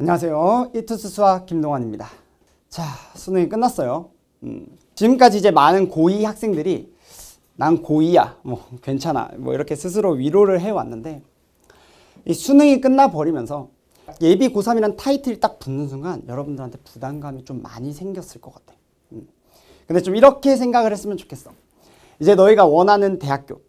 안녕하세요. 이투스 수학 김동환입니다. 자, 수능이 끝났어요. 지금까지 이제 많은 고2 학생들이 난 고2야, 뭐 괜찮아, 뭐 이렇게 스스로 위로를 해왔는데 이 수능이 끝나버리면서 예비 고3이란 타이틀이 딱 붙는 순간 여러분들한테 부담감이 좀 많이 생겼을 것 같아. 근데 좀 이렇게 생각을 했으면 좋겠어. 이제 너희가 원하는 대학교,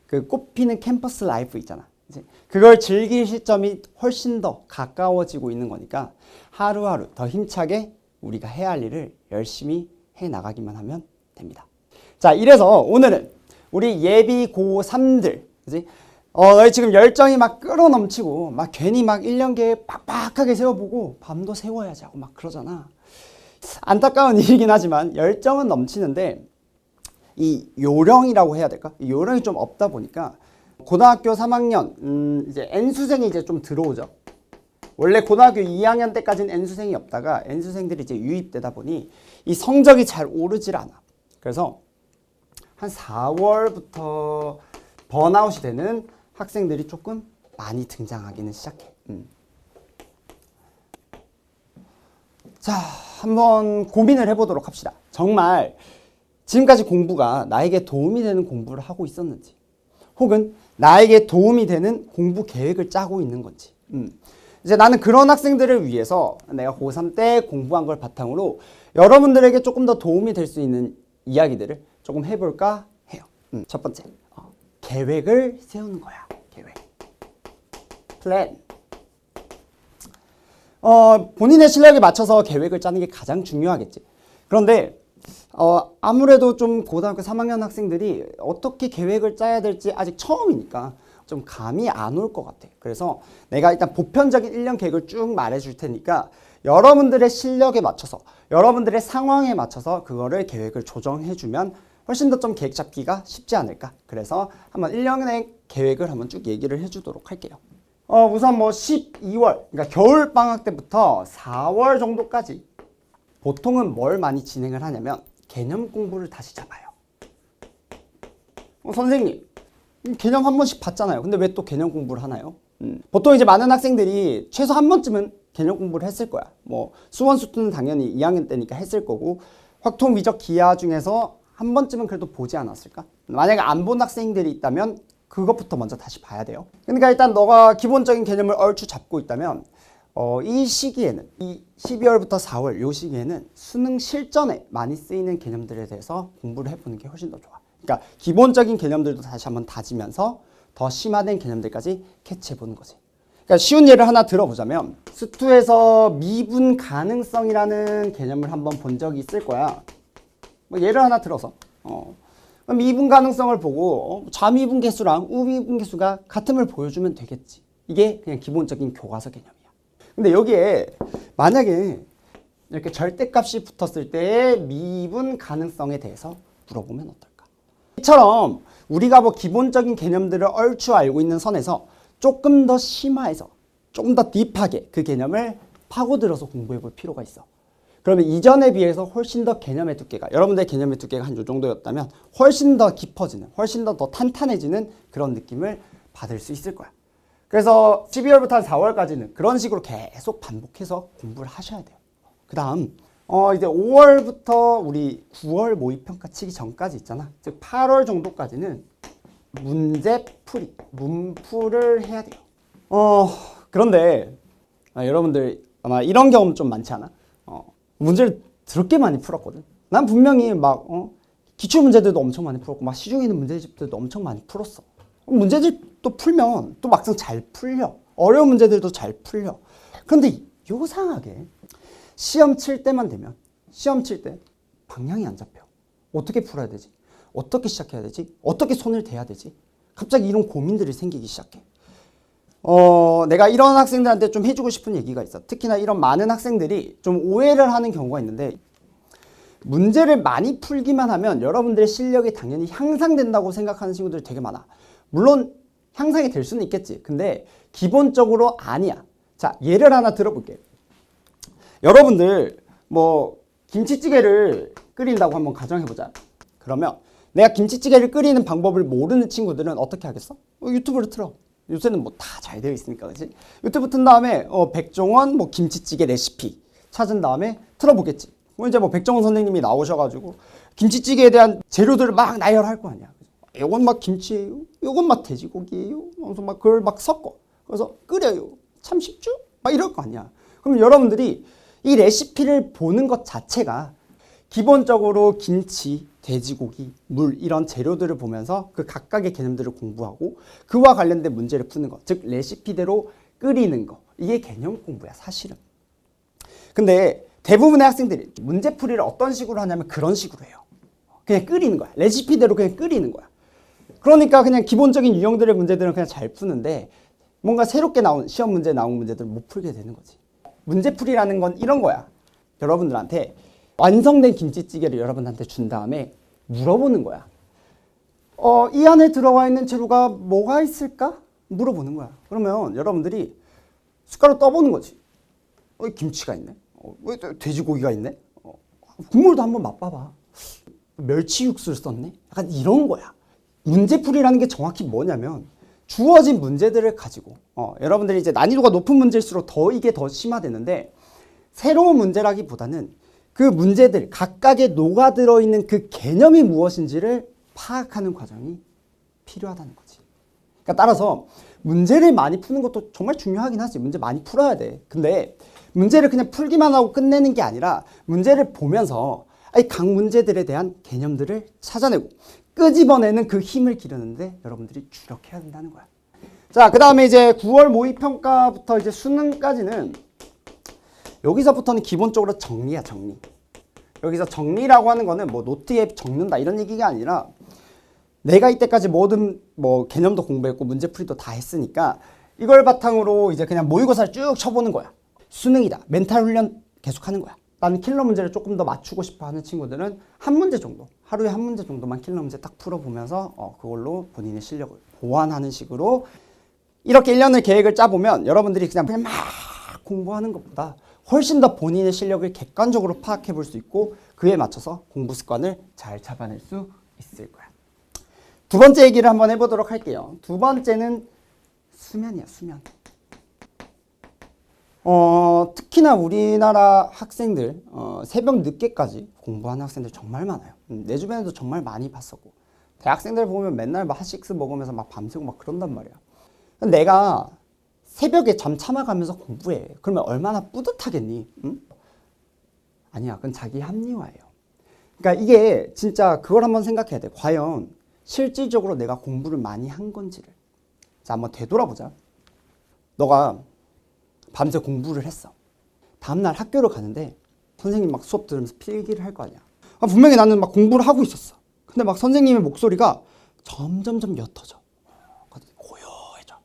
그 꽃피는 캠퍼스 라이프 있잖아. 이제 그걸 즐길 시점이 훨씬 더 가까워지고 있는 거니까 하루하루 더 힘차게 우리가 해야 할 일을 열심히 해 나가기만 하면 됩니다. 자, 이래서 오늘은 우리 예비 고3들, 그지? 너희 지금 열정이 막 끌어넘치고 막 괜히 막 1년 계획 빡빡하게 세워보고 밤도 세워야지 하고 막 그러잖아. 안타까운 일이긴 하지만 열정은 넘치는데 이 요령이라고 해야 될까? 이 요령이 좀 없다 보니까 고등학교 3학년 이제 N수생이 이제 좀 들어오죠. 원래 고등학교 2학년 때까지는 N수생이 없다가 N수생들이 이제 유입되다 보니 이 성적이 잘 오르질 않아. 그래서 한 4월부터 번아웃이 되는 학생들이 조금 많이 등장하기는 시작해. 자, 한번 고민을 해보도록 합시다. 정말 지금까지 공부가 나에게 도움이 되는 공부를 하고 있었는지, 혹은 나에게 도움이 되는 공부 계획을 짜고 있는 건지. 이제 나는 그런 학생들을 위해서 내가 고3 때 공부한 걸 바탕으로 여러분들에게 조금 더 도움이 될 수 있는 이야기들을 조금 해볼까 해요. 첫 번째, 계획을 세우는 거야. 계획. 플랜. 본인의 실력에 맞춰서 계획을 짜는 게 가장 중요하겠지. 그런데 아무래도 좀 고등학교 3학년 학생들이 어떻게 계획을 짜야 될지 아직 처음이니까 좀 감이 안 올 것 같아. 그래서 내가 일단 보편적인 1년 계획을 쭉 말해줄 테니까 여러분들의 실력에 맞춰서, 여러분들의 상황에 맞춰서 그거를 계획을 조정해주면 훨씬 더 좀 계획 잡기가 쉽지 않을까. 그래서 한번 1년의 계획을 한번 쭉 얘기를 해주도록 할게요. 우선 뭐 12월, 그러니까 겨울방학 때부터 4월 정도까지 보통은 뭘 많이 진행을 하냐면 개념 공부를 다시 잡아요. 선생님, 개념 한 번씩 봤잖아요. 근데 왜 또 개념 공부를 하나요? 보통 이제 많은 학생들이 최소 한 번쯤은 개념 공부를 했을 거야. 뭐 수원 수투는 당연히 2학년 때니까 했을 거고, 확통, 미적, 기하 중에서 한 번쯤은 그래도 보지 않았을까? 만약에 안 본 학생들이 있다면 그것부터 먼저 다시 봐야 돼요. 그러니까 일단 너가 기본적인 개념을 얼추 잡고 있다면 이 시기에는, 이 12월부터 4월 이 시기에는 수능 실전에 많이 쓰이는 개념들에 대해서 공부를 해보는 게 훨씬 더 좋아. 그러니까 기본적인 개념들도 다시 한번 다지면서 더 심화된 개념들까지 캐치해보는 거지. 그러니까 쉬운 예를 하나 들어보자면 수투에서 미분 가능성이라는 개념을 한번 본 적이 있을 거야. 뭐 예를 하나 들어서 미분 가능성을 보고 좌미분 계수랑 우미분 계수가 같음을 보여주면 되겠지. 이게 그냥 기본적인 교과서 개념이야. 근데 여기에 만약에 이렇게 절대값이 붙었을 때의 미분 가능성에 대해서 물어보면 어떨까? 이처럼 우리가 뭐 기본적인 개념들을 얼추 알고 있는 선에서 조금 더 심화해서 조금 더 딥하게 그 개념을 파고들어서 공부해 볼 필요가 있어. 그러면 이전에 비해서 훨씬 더 개념의 두께가, 여러분들의 개념의 두께가 한 요 정도였다면 훨씬 더 깊어지는, 훨씬 더 탄탄해지는 그런 느낌을 받을 수 있을 거야. 그래서 12월부터 한 4월까지는 그런 식으로 계속 반복해서 공부를 하셔야 돼요. 그 다음 이제 5월부터 우리 9월 모의평가 치기 전까지 있잖아. 즉 8월 정도까지는 문제풀이, 문풀을 해야 돼요. 그런데 여러분들 아마 이런 경험 좀 많지 않아? 문제를 더럽게 많이 풀었거든. 난 분명히 막 기출문제들도 엄청 많이 풀었고 막 시중에 있는 문제집들도 엄청 많이 풀었어. 문제집도 풀면 또 막상 잘 풀려. 어려운 문제들도 잘 풀려. 그런데 요상하게 시험 칠 때만 되면, 시험 칠 때 방향이 안 잡혀. 어떻게 풀어야 되지? 어떻게 시작해야 되지? 어떻게 손을 대야 되지? 갑자기 이런 고민들이 생기기 시작해. 내가 이런 학생들한테 좀 해주고 싶은 얘기가 있어. 특히나 이런 많은 학생들이 좀 오해를 하는 경우가 있는데, 문제를 많이 풀기만 하면 여러분들의 실력이 당연히 향상된다고 생각하는 친구들이 되게 많아. 물론 향상이 될 수는 있겠지. 근데 기본적으로 아니야. 자, 예를 하나 들어볼게. 여러분들 뭐 김치찌개를 끓인다고 한번 가정해보자. 그러면 내가 김치찌개를 끓이는 방법을 모르는 친구들은 어떻게 하겠어? 유튜브를 틀어. 요새는 뭐 다 잘 되어 있으니까, 그치? 유튜브 튼 다음에 백종원 뭐 김치찌개 레시피 찾은 다음에 틀어보겠지. 뭐 이제 뭐 백종원 선생님이 나오셔가지고 김치찌개에 대한 재료들을 막 나열할 거 아니야. 요건 막 김치예요, 요건 막 돼지고기예요. 그래서 막 그걸 막 섞어. 그래서 끓여요. 참 쉽죠? 막 이럴 거 아니야. 그럼 여러분들이 이 레시피를 보는 것 자체가 기본적으로 김치, 돼지고기, 물 이런 재료들을 보면서 그 각각의 개념들을 공부하고 그와 관련된 문제를 푸는 것, 즉 레시피대로 끓이는 거, 이게 개념 공부야 사실은. 근데 대부분의 학생들이 문제풀이를 어떤 식으로 하냐면 그런 식으로 해요. 그냥 끓이는 거야. 레시피대로 그냥 끓이는 거야. 그러니까 그냥 기본적인 유형들의 문제들은 그냥 잘 푸는데 뭔가 새롭게 나온 시험 문제 나온 문제들을 못 풀게 되는 거지. 문제풀이라는 건 이런 거야. 여러분들한테 완성된 김치찌개를 여러분한테 준 다음에 물어보는 거야. 이 안에 들어가 있는 재료가 뭐가 있을까? 물어보는 거야. 그러면 여러분들이 숟가락 떠보는 거지. 김치가 있네. 돼지고기가 있네. 국물도 한번 맛봐봐. 멸치 육수를 썼네. 약간 이런 거야. 문제풀이라는 게 정확히 뭐냐면 주어진 문제들을 가지고 여러분들이 이제 난이도가 높은 문제일수록 이게 더 심화되는데 새로운 문제라기보다는 그 문제들 각각에 녹아들어 있는 그 개념이 무엇인지를 파악하는 과정이 필요하다는 거지. 그러니까 따라서 문제를 많이 푸는 것도 정말 중요하긴 하지. 문제 많이 풀어야 돼. 근데 문제를 그냥 풀기만 하고 끝내는 게 아니라 문제를 보면서 각 문제들에 대한 개념들을 찾아내고 끄집어내는 그 힘을 기르는데 여러분들이 주력해야 된다는 거야. 자, 그 다음에 이제 9월 모의평가부터 이제 수능까지는 여기서부터는 기본적으로 정리야, 정리. 여기서 정리라고 하는 거는 뭐 노트에 적는다 이런 얘기가 아니라 내가 이때까지 모든 뭐 개념도 공부했고 문제풀이도 다 했으니까 이걸 바탕으로 이제 그냥 모의고사를 쭉 쳐보는 거야. 수능이다. 멘탈 훈련 계속하는 거야. 나는 킬러 문제를 조금 더 맞추고 싶어 하는 친구들은 한 문제 정도, 하루에 한 문제 정도만 킬러 문제 딱 풀어보면서 그걸로 본인의 실력을 보완하는 식으로 이렇게 1년을 계획을 짜보면 여러분들이 그냥 막 공부하는 것보다 훨씬 더 본인의 실력을 객관적으로 파악해 볼 수 있고 그에 맞춰서 공부 습관을 잘 잡아낼 수 있을 거야. 두 번째 얘기를 한번 해보도록 할게요. 두 번째는 수면이야, 수면. 특히나 우리나라 학생들 새벽 늦게까지 공부하는 학생들 정말 많아요. 내 주변에도 정말 많이 봤었고 대학생들 보면 맨날 막 핫식스 먹으면서 막 밤새고 막 그런단 말이야. 내가 새벽에 잠 참아가면서 공부해. 그러면 얼마나 뿌듯하겠니? 응? 아니야. 그건 자기 합리화예요. 그러니까 이게 진짜 그걸 한번 생각해야 돼. 과연 실질적으로 내가 공부를 많이 한 건지를. 자, 한번 되돌아보자. 너가 밤새 공부를 했어. 다음날 학교를 가는데 선생님 막 수업 들으면서 필기를 할 거 아니야. 분명히 나는 막 공부를 하고 있었어. 근데 막 선생님의 목소리가 점점점 옅어져. 고요해져.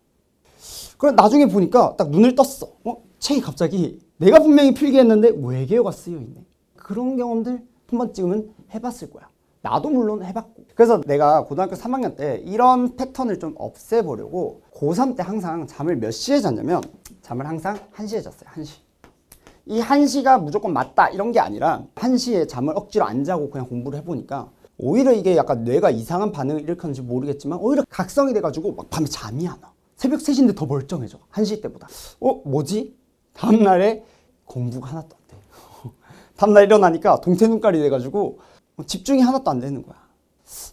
그럼 나중에 보니까 딱 눈을 떴어. 책이 갑자기 내가 분명히 필기했는데 외계어가 쓰여 있네. 그런 경험들 한 번쯤은 해봤을 거야. 나도 물론 해봤고. 그래서 내가 고등학교 3학년 때 이런 패턴을 좀 없애보려고 고3 때 항상 잠을 몇 시에 잤냐면 잠을 항상 1시에 잤어요. 1시. 이 1시가 무조건 맞다 이런 게 아니라 1시에 잠을 억지로 안 자고 그냥 공부를 해보니까 오히려 이게 약간 뇌가 이상한 반응을 일으켰는지 모르겠지만 오히려 각성이 돼가지고 막 밤에 잠이 안 와. 새벽 3시인데 더 멀쩡해져. 1시 때보다. 뭐지? 다음날에 공부가 하나도 안 돼. 다음날 일어나니까 동태 눈깔이 돼가지고 집중이 하나도 안 되는 거야.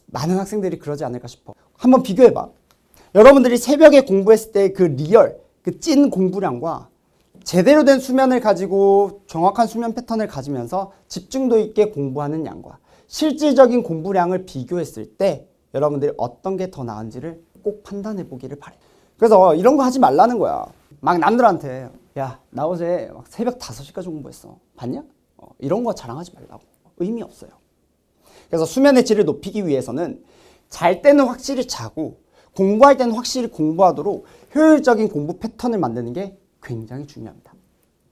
많은 학생들이 그러지 않을까 싶어. 한번 비교해봐. 여러분들이 새벽에 공부했을 때 그 리얼, 그 찐 공부량과 제대로 된 수면을 가지고 정확한 수면 패턴을 가지면서 집중도 있게 공부하는 양과 실질적인 공부량을 비교했을 때 여러분들이 어떤 게 더 나은지를 꼭 판단해 보기를 바래. 그래서 이런 거 하지 말라는 거야. 막 남들한테 야, 나 어제 막 새벽 5시까지 공부했어. 봤냐? 이런 거 자랑하지 말라고. 의미 없어요. 그래서 수면의 질을 높이기 위해서는 잘 때는 확실히 자고 공부할 때는 확실히 공부하도록 효율적인 공부 패턴을 만드는 게 굉장히 중요합니다.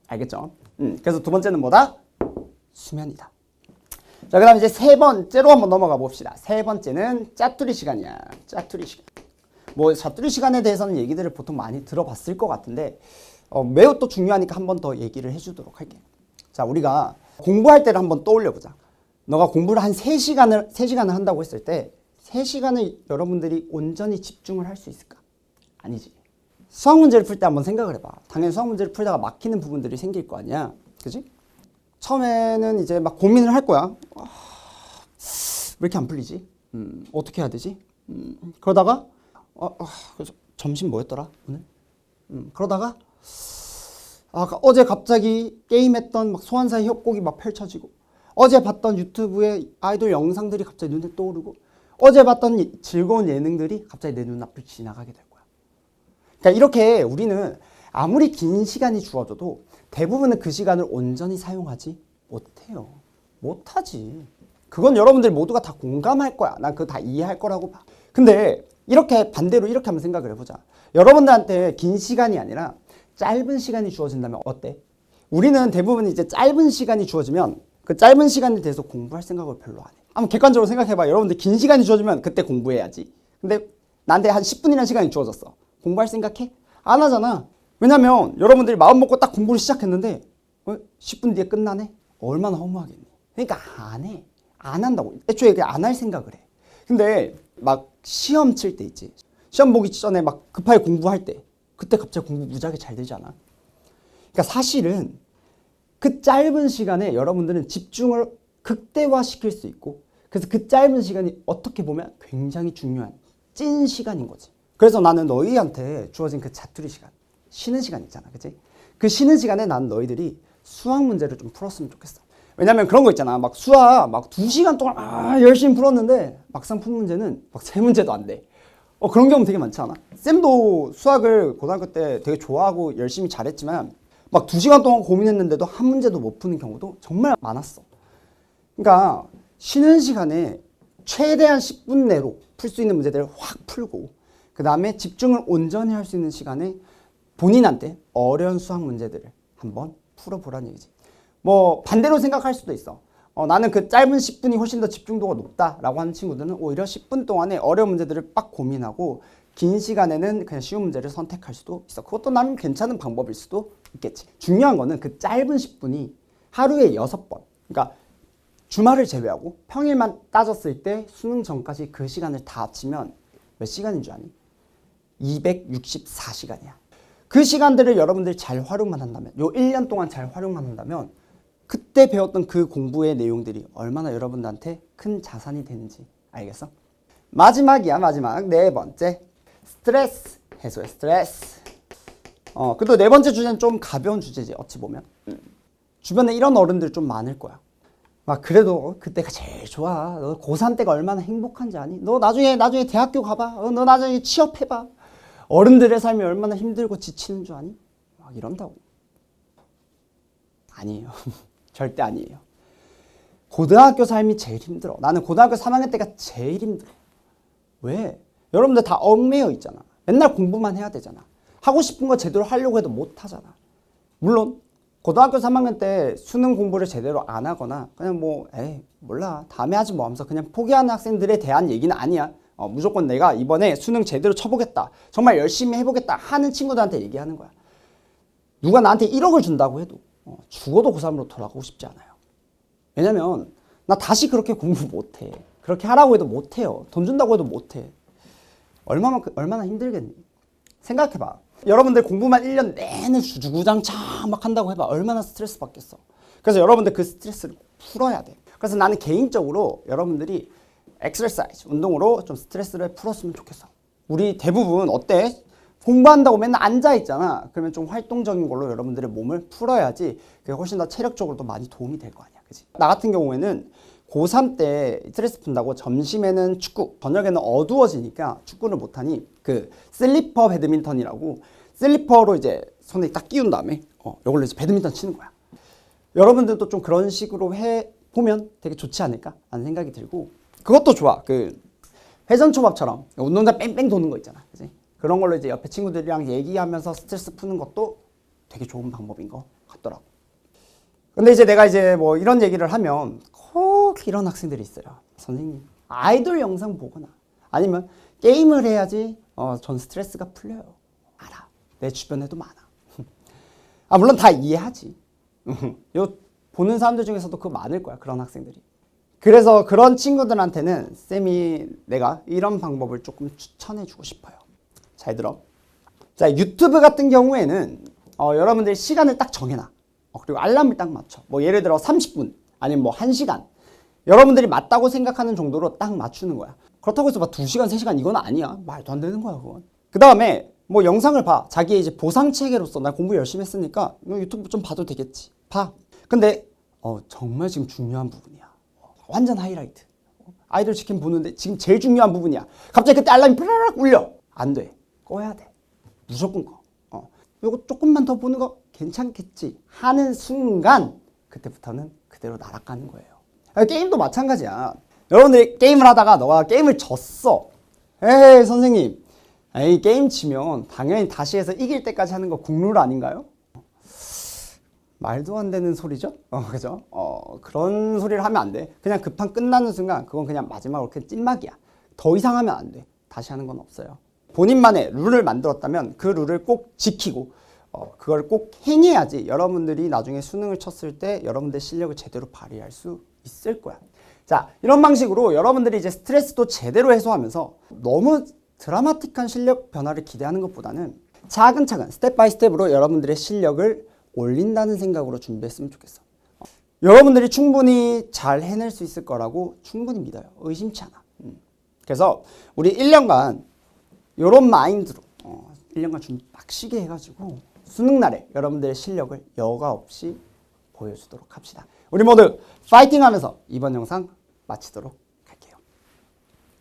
알겠죠? 그래서 두 번째는 뭐다? 수면이다. 자, 그 다음에 이제 세 번째로 한번 넘어가 봅시다. 세 번째는 짜투리 시간이야. 짜투리 시간. 뭐 짜투리 시간에 대해서는 얘기들을 보통 많이 들어봤을 것 같은데 매우 또 중요하니까 한 번 더 얘기를 해주도록 할게. 자, 우리가 공부할 때를 한번 떠올려보자. 너가 공부를 한 3시간을 한다고 했을 때 3시간을 여러분들이 온전히 집중을 할 수 있을까? 아니지. 수학 문제를 풀 때 한번 생각을 해봐. 당연히 수학 문제를 풀다가 막히는 부분들이 생길 거 아니야. 그지? 처음에는 이제 막 고민을 할 거야. 왜 이렇게 안 풀리지? 어떻게 해야 되지? 그러다가 점심 뭐였더라 오늘? 그러다가 어제 갑자기 게임했던 막 소환사의 협곡이 막 펼쳐지고, 어제 봤던 유튜브의 아이돌 영상들이 갑자기 눈에 떠오르고, 어제 봤던 즐거운 예능들이 갑자기 내 눈앞을 지나가게 될 거야. 그러니까 이렇게 우리는 아무리 긴 시간이 주어져도 대부분은 그 시간을 온전히 사용하지 못해요. 못하지. 그건 여러분들 모두가 다 공감할 거야. 난 그거 다 이해할 거라고 봐. 근데 이렇게 반대로 이렇게 한번 생각을 해보자. 여러분들한테 긴 시간이 아니라 짧은 시간이 주어진다면 어때? 우리는 대부분 이제 짧은 시간이 주어지면 그 짧은 시간에 대해서 공부할 생각을 별로 안 해. 한번 객관적으로 생각해봐. 여러분들 긴 시간이 주어지면 그때 공부해야지. 근데 나한테 한 10분이라는 시간이 주어졌어. 공부할 생각해? 안 하잖아. 왜냐면 여러분들이 마음 먹고 딱 공부를 시작했는데 10분 뒤에 끝나네? 얼마나 허무하겠니? 그러니까 안 해. 안 한다고. 애초에 안 할 생각을 해. 근데 막 시험 칠 때 있지. 시험 보기 전에 막 급하게 공부할 때 그때 갑자기 공부 무지하게 잘 되잖아. 그러니까 사실은 그 짧은 시간에 여러분들은 집중을 극대화시킬 수 있고, 그래서 그 짧은 시간이 어떻게 보면 굉장히 중요한 찐 시간인 거지. 그래서 나는 너희한테 주어진 그 자투리 시간, 쉬는 시간 있잖아. 그치? 그 쉬는 시간에 난 너희들이 수학 문제를 좀 풀었으면 좋겠어. 왜냐면 그런 거 있잖아. 막 수학 막 2시간 동안 열심히 풀었는데 막상 푼 문제는 막 3문제도 안 돼. 그런 경우 되게 많지 않아? 쌤도 수학을 고등학교 때 되게 좋아하고 열심히 잘했지만 막 2시간 동안 고민했는데도 한 문제도 못 푸는 경우도 정말 많았어. 그러니까 쉬는 시간에 최대한 10분 내로 풀 수 있는 문제들을 확 풀고, 그 다음에 집중을 온전히 할 수 있는 시간에 본인한테 어려운 수학 문제들을 한번 풀어보라는 얘기지. 뭐 반대로 생각할 수도 있어. 나는 그 짧은 10분이 훨씬 더 집중도가 높다라고 하는 친구들은 오히려 10분 동안에 어려운 문제들을 빡 고민하고 긴 시간에는 그냥 쉬운 문제를 선택할 수도 있어. 그것도 나는 괜찮은 방법일 수도 있겠지. 중요한 거는 그 짧은 10분이 하루에 6번, 그러니까 주말을 제외하고 평일만 따졌을 때 수능 전까지 그 시간을 다 합치면 몇 시간인 줄 아니? 264시간이야. 그 시간들을 여러분들이 잘 활용만 한다면, 요 1년 동안 잘 활용만 한다면 그때 배웠던 그 공부의 내용들이 얼마나 여러분들한테 큰 자산이 되는지 알겠어? 마지막이야, 마지막. 네 번째. 스트레스 해소해, 스트레스. 그래도 네 번째 주제는 좀 가벼운 주제지, 어찌 보면. 주변에 이런 어른들 좀 많을 거야. 막 그래도 그때가 제일 좋아. 너 고3 때가 얼마나 행복한지 아니? 너 나중에 대학교 가봐. 너 나중에 취업해봐. 어른들의 삶이 얼마나 힘들고 지치는 줄 아니? 막 이런다고. 아니에요. 절대 아니에요. 고등학교 삶이 제일 힘들어. 나는 고등학교 3학년 때가 제일 힘들어. 왜? 여러분들 다 얽매여 있잖아. 맨날 공부만 해야 되잖아. 하고 싶은 거 제대로 하려고 해도 못 하잖아. 물론 고등학교 3학년 때 수능 공부를 제대로 안 하거나 그냥 몰라 다음에 하지 뭐 하면서 그냥 포기하는 학생들에 대한 얘기는 아니야. 무조건 내가 이번에 수능 제대로 쳐보겠다, 정말 열심히 해보겠다 하는 친구들한테 얘기하는 거야. 누가 나한테 1억을 준다고 해도 죽어도 고3으로 돌아가고 싶지 않아요. 왜냐면 나 다시 그렇게 공부 못해. 그렇게 하라고 해도 못해요. 돈 준다고 해도 못해. 얼마나 힘들겠니? 생각해봐. 여러분들 공부만 1년 내내 주구장창 막 한다고 해봐. 얼마나 스트레스 받겠어. 그래서 여러분들 그 스트레스를 풀어야 돼. 그래서 나는 개인적으로 여러분들이 엑서사이즈, 운동으로 좀 스트레스를 풀었으면 좋겠어. 우리 대부분 어때? 공부한다고 맨날 앉아있잖아. 그러면 좀 활동적인 걸로 여러분들의 몸을 풀어야지 그게 훨씬 더 체력적으로도 많이 도움이 될 거 아니야. 그치? 나 같은 경우에는 고3 때 스트레스 푼다고 점심에는 축구, 저녁에는 어두워지니까 축구를 못하니 그 슬리퍼 배드민턴이라고 슬리퍼로 이제 손에 딱 끼운 다음에 이걸로 이제 배드민턴 치는 거야. 여러분들도 좀 그런 식으로 해보면 되게 좋지 않을까 라는 생각이 들고, 그것도 좋아. 그 회전초밥처럼 운동장 뺑뺑 도는 거 있잖아. 그치? 그런 걸로 이제 옆에 친구들이랑 얘기하면서 스트레스 푸는 것도 되게 좋은 방법인 것 같더라고. 근데 이제 내가 뭐 이런 얘기를 하면 꼭 이런 학생들이 있어요. 선생님, 아이돌 영상 보거나 아니면 게임을 해야지 전 스트레스가 풀려요. 알아. 내 주변에도 많아. 물론 다 이해하지. 요 보는 사람들 중에서도 그거 많을 거야. 그런 학생들이. 그래서 그런 친구들한테는 쌤이 내가 이런 방법을 조금 추천해 주고 싶어요. 잘 들어. 자, 유튜브 같은 경우에는 여러분들이 시간을 딱 정해놔. 그리고 알람을 딱 맞춰. 뭐 예를 들어 30분 아니면 뭐 1시간. 여러분들이 맞다고 생각하는 정도로 딱 맞추는 거야. 그렇다고 해서 막 2시간, 3시간 이건 아니야. 말도 안 되는 거야, 그건. 그 다음에 뭐 영상을 봐. 자기의 이제 보상체계로서 나 공부 열심히 했으니까 너 유튜브 좀 봐도 되겠지. 봐. 근데 정말 지금 중요한 부분이야. 완전 하이라이트. 아이돌 치킨 보는데 지금 제일 중요한 부분이야. 갑자기 그때 알람이 뿌라락 울려. 안 돼. 꺼야 돼. 무조건 꺼. 이거 조금만 더 보는 거 괜찮겠지 하는 순간 그때부터는 그대로 날아가는 거예요. 게임도 마찬가지야. 여러분들이 게임을 하다가 너가 게임을 졌어. 에이 선생님, 에이 게임 치면 당연히 다시 해서 이길 때까지 하는 거 국룰 아닌가요? 말도 안 되는 소리죠? 그죠? 그런 소리를 하면 안 돼. 그냥 그 판 끝나는 순간 그건 그냥 마지막으로 그냥 찐막이야. 더 이상 하면 안 돼. 다시 하는 건 없어요. 본인만의 룰을 만들었다면 그 룰을 꼭 지키고 그걸 꼭 행해야지 여러분들이 나중에 수능을 쳤을 때 여러분들 실력을 제대로 발휘할 수 있을 거야. 자, 이런 방식으로 여러분들이 이제 스트레스도 제대로 해소하면서 너무 드라마틱한 실력 변화를 기대하는 것보다는 차근차근 스텝 바이 스텝으로 여러분들의 실력을 올린다는 생각으로 준비했으면 좋겠어. 여러분들이 충분히 잘 해낼 수 있을 거라고 충분히 믿어요. 의심치 않아. 그래서 우리 1년간 이런 마인드로 1년간 준비 빡시게 해가지고 수능날에 여러분들의 실력을 여과 없이 보여주도록 합시다. 우리 모두 파이팅 하면서 이번 영상 마치도록